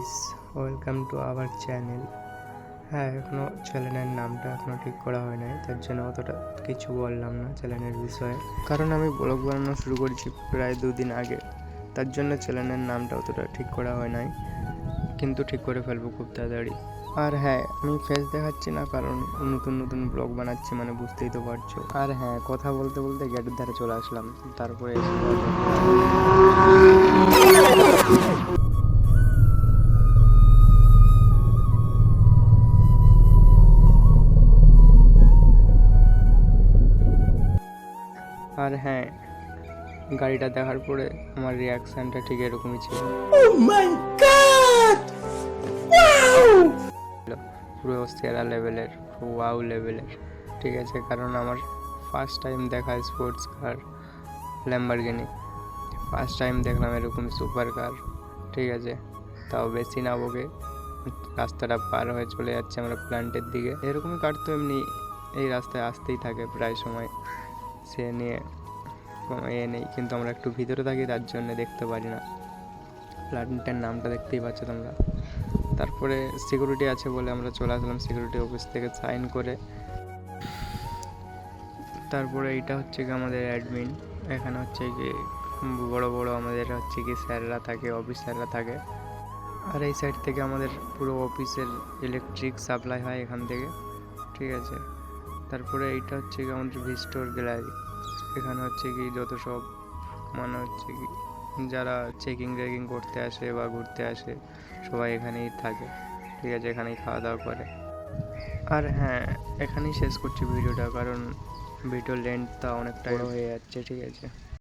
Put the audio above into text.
Guys, welcome to our channel. হ্যাঁ, এখনও চ্যানেলের নামটা এখনও ঠিক করা হয় নাই, তার জন্য অতটা কিছু বললাম না চ্যানেলের বিষয়ে। কারণ আমি ব্লগ বানানো শুরু করেছি প্রায় 2 দিন আগে, তার জন্য চ্যানেলের নামটা অতটা ঠিক করা হয় নাই, কিন্তু ঠিক করে ফেলবো খুব তাড়াতাড়ি। আর হ্যাঁ, আমি ফেস দেখাচ্ছি না কারণ নতুন নতুন ব্লগ বানাচ্ছি, মানে বুঝতেই তো পারছো। আর হ্যাঁ, কথা বলতে বলতে গেটের ধারে চলে আসলাম, তারপরে আর হ্যাঁ, গাড়িটা দেখার পরে আমার রিয়াকশানটা ঠিক এরকমই ছিল। পুরো সেরা লেভেলের, ওয়াও লেভেলের, ঠিক আছে। কারণ আমার ফার্স্ট টাইম দেখা sports car Lamborghini, first time দেখলাম এরকম সুপার কার, ঠিক আছে। তাও বেশি না বকে রাস্তাটা পার হয়ে চলে যাচ্ছে আমরা প্ল্যান্টের দিকে। এরকমই কার তো এমনি এই রাস্তায় আসতেই থাকে প্রায় সময়, সে নিয়ে কোনো নেই, কিন্তু আমরা একটু ভিতরে থাকি তার জন্য দেখতে পারি না। প্ল্যান্টের নামটা দেখতেই পাচ্ছ তোমরা। তারপরে সিকিউরিটি আছে বলে আমরা চলে আসলাম সিকিউরিটি অফিস থেকে সাইন করে। তারপরে এইটা হচ্ছে কি আমাদের অ্যাডমিন, এখানে হচ্ছে কি বড় বড় আমাদের হচ্ছে কি স্যাররা থাকে, অফিসাররা থাকে। আর এই সাইড থেকে আমাদের পুরো অফিসের ইলেকট্রিক সাপ্লাই হয় এখান থেকে, ঠিক আছে। তারপরে এইটা হচ্ছে কি আমাদের ভিজিটর গ্যালারি, এখানে হচ্ছে কি যত সব মানে হচ্ছে কি যারা চেকিং রেকিং করতে আসে বা ঘুরতে আসে সবাই এখানেই থাকে, ঠিক আছে, এখানেই খাওয়া দাওয়া করে। আর হ্যাঁ, এখানেই শেষ করছি ভিডিওটা, কারণ ভিডিও লেন্থটা অনেকটা বড় হয়ে যাচ্ছে, ঠিক আছে।